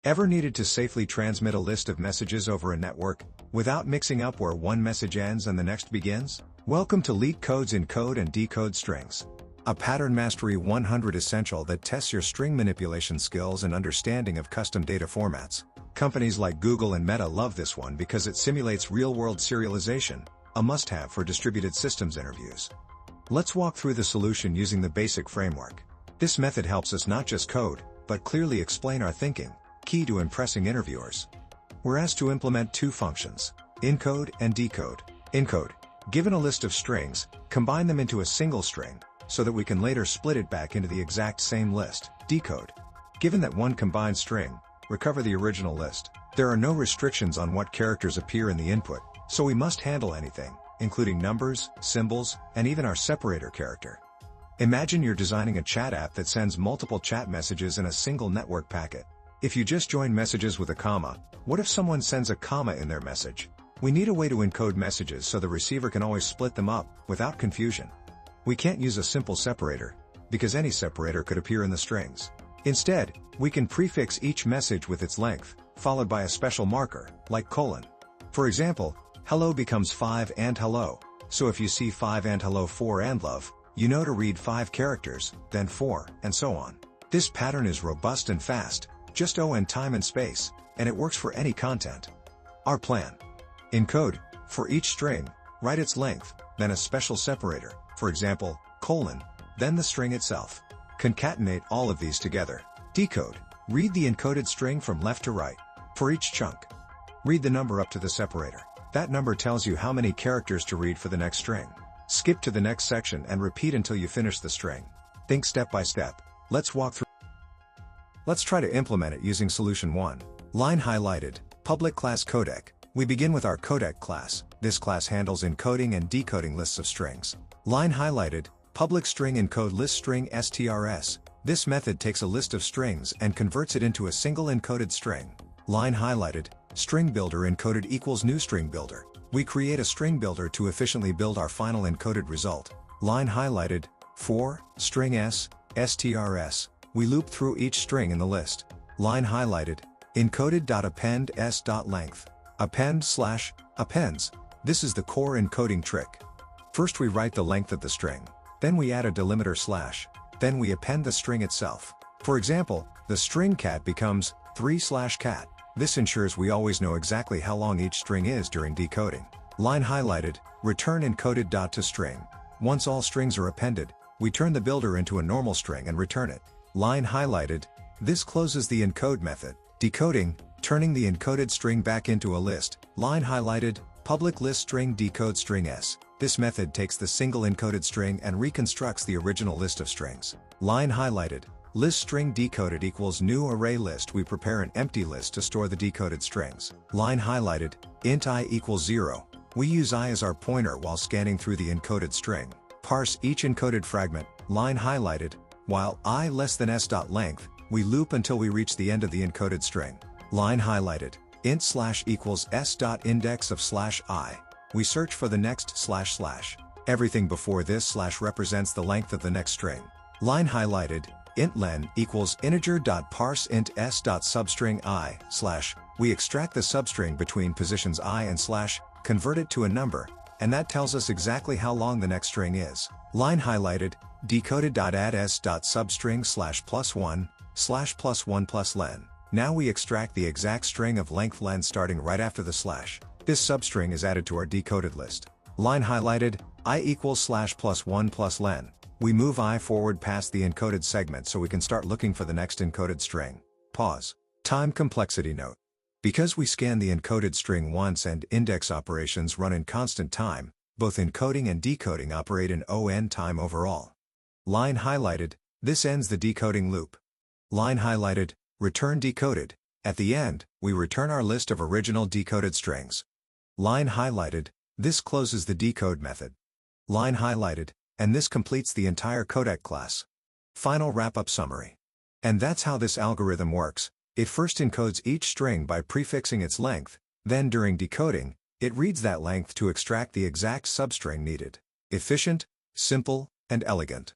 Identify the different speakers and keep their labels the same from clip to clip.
Speaker 1: Ever needed to safely transmit a list of messages over a network, without mixing up where one message ends and the next begins? Welcome to LeetCode's Encode and Decode Strings, a Pattern Mastery 100 essential that tests your string manipulation skills and understanding of custom data formats. Companies like Google and Meta love this one because it simulates real-world serialization, a must-have for distributed systems interviews. Let's walk through the solution using the basic framework. This method helps us not just code, but clearly explain our thinking, key to impressing interviewers. We're asked to implement two functions: encode and decode. Encode. Given a list of strings, combine them into a single string, so that we can later split it back into the exact same list. Decode. Given that one combined string, recover the original list. There are no restrictions on what characters appear in the input, so we must handle anything, including numbers, symbols, and even our separator character. Imagine you're designing a chat app that sends multiple chat messages in a single network packet. If you just join messages with a comma, what if someone sends a comma in their message? We need a way to encode messages so the receiver can always split them up, without confusion. We can't use a simple separator, because any separator could appear in the strings. Instead, we can prefix each message with its length, followed by a special marker, like colon. For example, hello becomes 5 and hello, so if you see 5 and hello 4 and love, you know to read 5 characters, then 4, and so on. This pattern is robust and fast, just O and time and space, and it works for any content. Our plan. Encode. For each string, write its length, then a special separator, for example, colon, then the string itself. Concatenate all of these together. Decode. Read the encoded string from left to right. For each chunk, read the number up to the separator. That number tells you how many characters to read for the next string. Skip to the next section and repeat until you finish the string. Think step by step. Let's walk through. Let's try to implement it using solution 1. Line highlighted, public class codec. We begin with our codec class. This class handles encoding and decoding lists of strings. Line highlighted, public string encode list string strs. This method takes a list of strings and converts it into a single encoded string. Line highlighted, string builder encoded equals new string builder. We create a string builder to efficiently build our final encoded result. Line highlighted, for string strs. We loop through each string in the list. Line highlighted, encoded.append s.length. Append/appends. This is the core encoding trick. First we write the length of the string. Then we add a delimiter slash. Then we append the string itself. For example, the string cat becomes 3/cat. This ensures we always know exactly how long each string is during decoding. Line highlighted, return encoded.toString. Once all strings are appended, we turn the builder into a normal string and return it. Line highlighted. This closes the encode method. Decoding, turning the encoded string back into a list. Line highlighted, public list string decode string s. This method takes the single encoded string and reconstructs the original list of strings. Line highlighted, list string decoded equals new array list. We prepare an empty list to store the decoded strings. Line highlighted, int I equals 0. We use I as our pointer while scanning through the encoded string. Parse each encoded fragment. Line highlighted, while I less than s.length, we loop until we reach the end of the encoded string. Line highlighted, int slash equals s.index of slash I. We search for the next slash slash. Everything before this slash represents the length of the next string. Line highlighted, int len equals integer.parse int s.substring I slash. We extract the substring between positions I and slash, convert it to a number, and that tells us exactly how long the next string is. Line highlighted, decoded.add s.substring slash +1 slash +1 plus len. Now we extract the exact string of length len starting right after the slash. This substring is added to our decoded list. Line highlighted, I equals slash +1 plus len. We move I forward past the encoded segment so we can start looking for the next encoded string. Pause. Time complexity note. Because we scan the encoded string once and index operations run in constant time, both encoding and decoding operate in O(n) time overall. Line highlighted, this ends the decoding loop. Line highlighted, return decoded. At the end, we return our list of original decoded strings. Line highlighted, this closes the decode method. Line highlighted, and this completes the entire codec class. Final wrap-up summary. And that's how this algorithm works. It first encodes each string by prefixing its length, then during decoding, it reads that length to extract the exact substring needed. Efficient, simple, and elegant.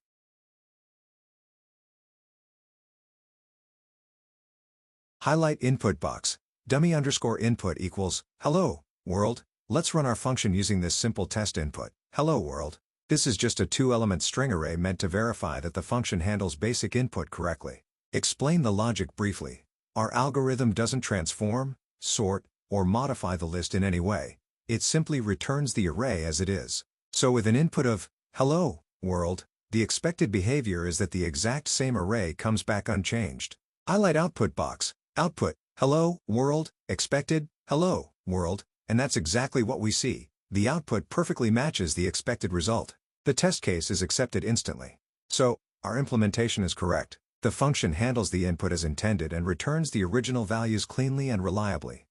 Speaker 1: Highlight input box, dummy underscore input equals, hello, world. Let's run our function using this simple test input, hello world. This is just a two-element string array meant to verify that the function handles basic input correctly. Explain the logic briefly. Our algorithm doesn't transform, sort, or modify the list in any way. It simply returns the array as it is. So with an input of, hello, world, the expected behavior is that the exact same array comes back unchanged. Highlight output box, output, hello, world, expected, hello, world, and that's exactly what we see. The output perfectly matches the expected result. The test case is accepted instantly. So, our implementation is correct. The function handles the input as intended and returns the original values cleanly and reliably.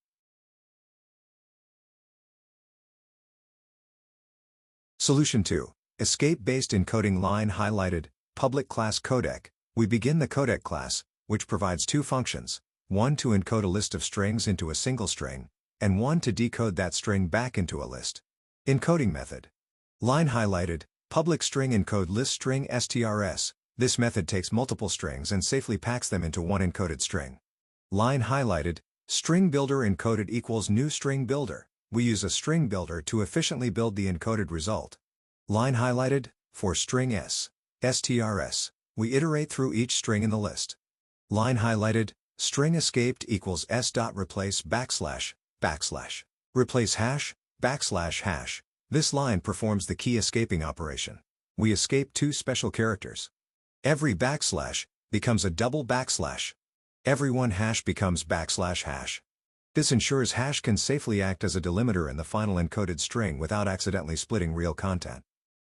Speaker 1: Solution 2. Escape-based encoding line highlighted, public class codec. We begin the codec class, which provides two functions, one to encode a list of strings into a single string, and one to decode that string back into a list. Encoding method. Line highlighted, public string encode list string strs. This method takes multiple strings and safely packs them into one encoded string. Line highlighted, string builder encoded equals new string builder. We use a string builder to efficiently build the encoded result. Line highlighted, for string strs. We iterate through each string in the list. Line highlighted, string escaped equals s.replace backslash. Replace hash, \hash. This line performs the key escaping operation. We escape two special characters. Every backslash becomes a double backslash. Every one hash becomes \hash. This ensures hash can safely act as a delimiter in the final encoded string without accidentally splitting real content.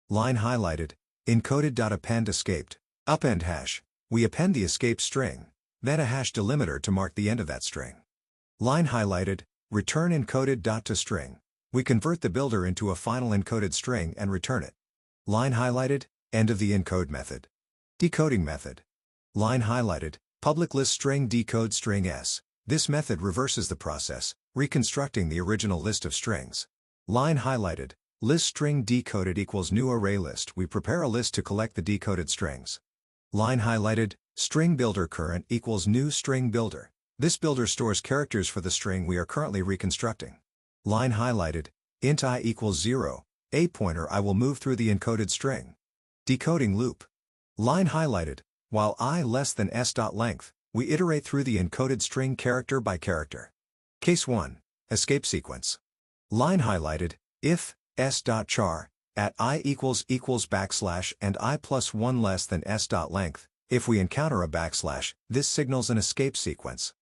Speaker 1: Line highlighted, encoded.append escaped, append hash. We append the escaped string, then a hash delimiter to mark the end of that string. Line highlighted, return encoded.toString. We convert the builder into a final encoded string and return it. Line highlighted, end of the encode method. Decoding method. Line highlighted, public list string decode string s. This method reverses the process, reconstructing the original list of strings. Line highlighted, list string decoded equals new array list. We prepare a list to collect the decoded strings. Line highlighted, string builder current equals new string builder. This builder stores characters for the string we are currently reconstructing. Line highlighted, int I equals 0, a pointer I will move through the encoded string. Decoding loop. Line highlighted, while I less than s.length, we iterate through the encoded string character by character. Case 1. Escape sequence. Line highlighted, if s.char at I equals backslash and I plus 1 less than s.length. If we encounter a backslash, this signals an escape sequence.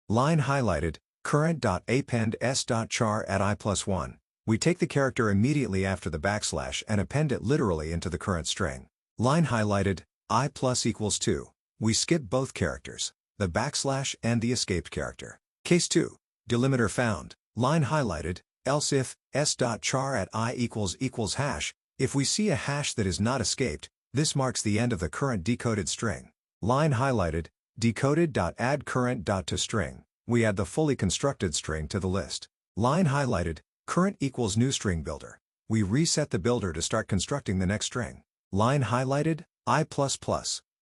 Speaker 1: Line highlighted, current.append s.char at I plus 1. We take the character immediately after the backslash and append it literally into the current string. Line highlighted, I plus equals 2. We skip both characters, the backslash and the escaped character. Case 2. Delimiter found. Line highlighted, else if s.char at I equals hash. If we see a hash that is not escaped, this marks the end of the current decoded string. Line highlighted, decoded.add current.toString. We add the fully constructed string to the list. Line highlighted, current equals new string builder. We reset the builder to start constructing the next string. Line highlighted, I++.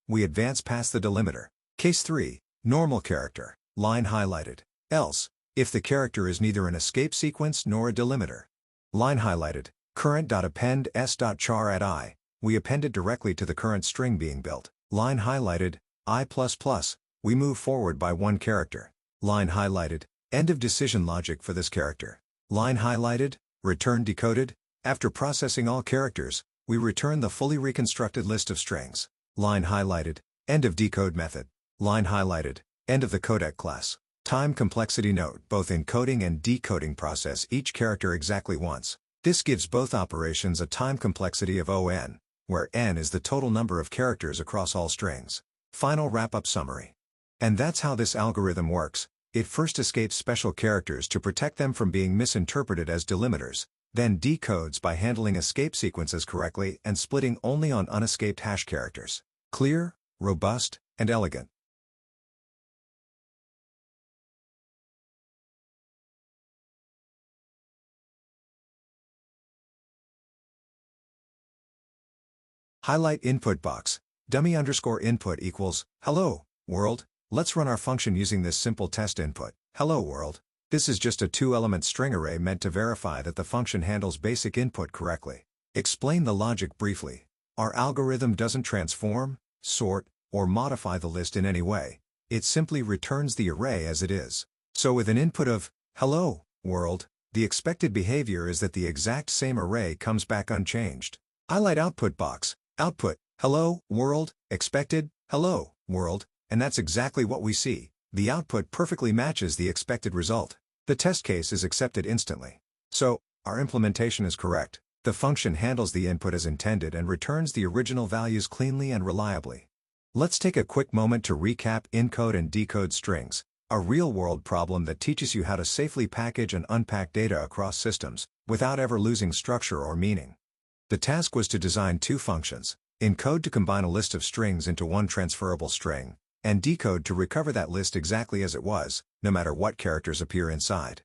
Speaker 1: We advance past the delimiter. Case 3. Normal character. Line highlighted, else, if the character is neither an escape sequence nor a delimiter. Line highlighted, current.append s.char at I. We append it directly to the current string being built. Line highlighted, I++. We move forward by one character. Line highlighted, end of decision logic for this character. Line highlighted, return decoded. After processing all characters, we return the fully reconstructed list of strings. Line highlighted, end of decode method. Line highlighted, end of the codec class. Time complexity note: both encoding and decoding process each character exactly once. This gives both operations a time complexity of O(n), where n is the total number of characters across all strings. Final wrap-up summary. And that's how this algorithm works. It first escapes special characters to protect them from being misinterpreted as delimiters, then decodes by handling escape sequences correctly and splitting only on unescaped hash characters. Clear, robust, and elegant. Highlight input box, dummy_input equals, hello, world. Let's run our function using this simple test input. Hello world. This is just a two-element string array meant to verify that the function handles basic input correctly. Explain the logic briefly. Our algorithm doesn't transform, sort, or modify the list in any way. It simply returns the array as it is. So with an input of, hello, world, the expected behavior is that the exact same array comes back unchanged. Highlight output box, output, hello, world, expected, hello, world, and that's exactly what we see. The output perfectly matches the expected result. The test case is accepted instantly. So, our implementation is correct. The function handles the input as intended and returns the original values cleanly and reliably. Let's take a quick moment to recap Encode and Decode Strings, a real-world problem that teaches you how to safely package and unpack data across systems, without ever losing structure or meaning. The task was to design two functions: encode to combine a list of strings into one transferable string, and decode to recover that list exactly as it was, no matter what characters appear inside.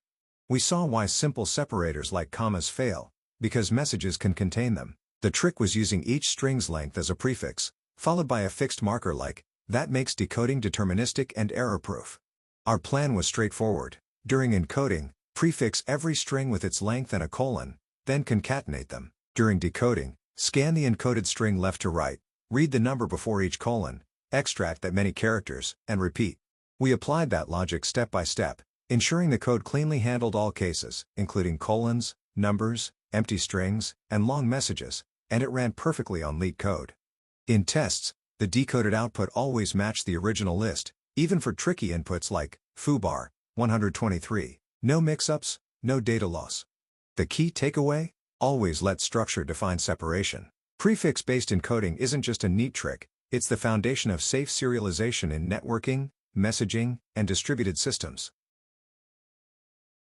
Speaker 1: We saw why simple separators like commas fail, because messages can contain them. The trick was using each string's length as a prefix, followed by a fixed marker like, that makes decoding deterministic and error-proof. Our plan was straightforward. During encoding, prefix every string with its length and a colon, then concatenate them. During decoding, scan the encoded string left to right, read the number before each colon, extract that many characters, and repeat. We applied that logic step by step, ensuring the code cleanly handled all cases, including colons, numbers, empty strings, and long messages, and it ran perfectly on LeetCode. In tests, the decoded output always matched the original list, even for tricky inputs like foobar 123. No mix-ups, no data loss. The key takeaway? Always let structure define separation. Prefix-based encoding isn't just a neat trick, it's the foundation of safe serialization in networking, messaging, and distributed systems.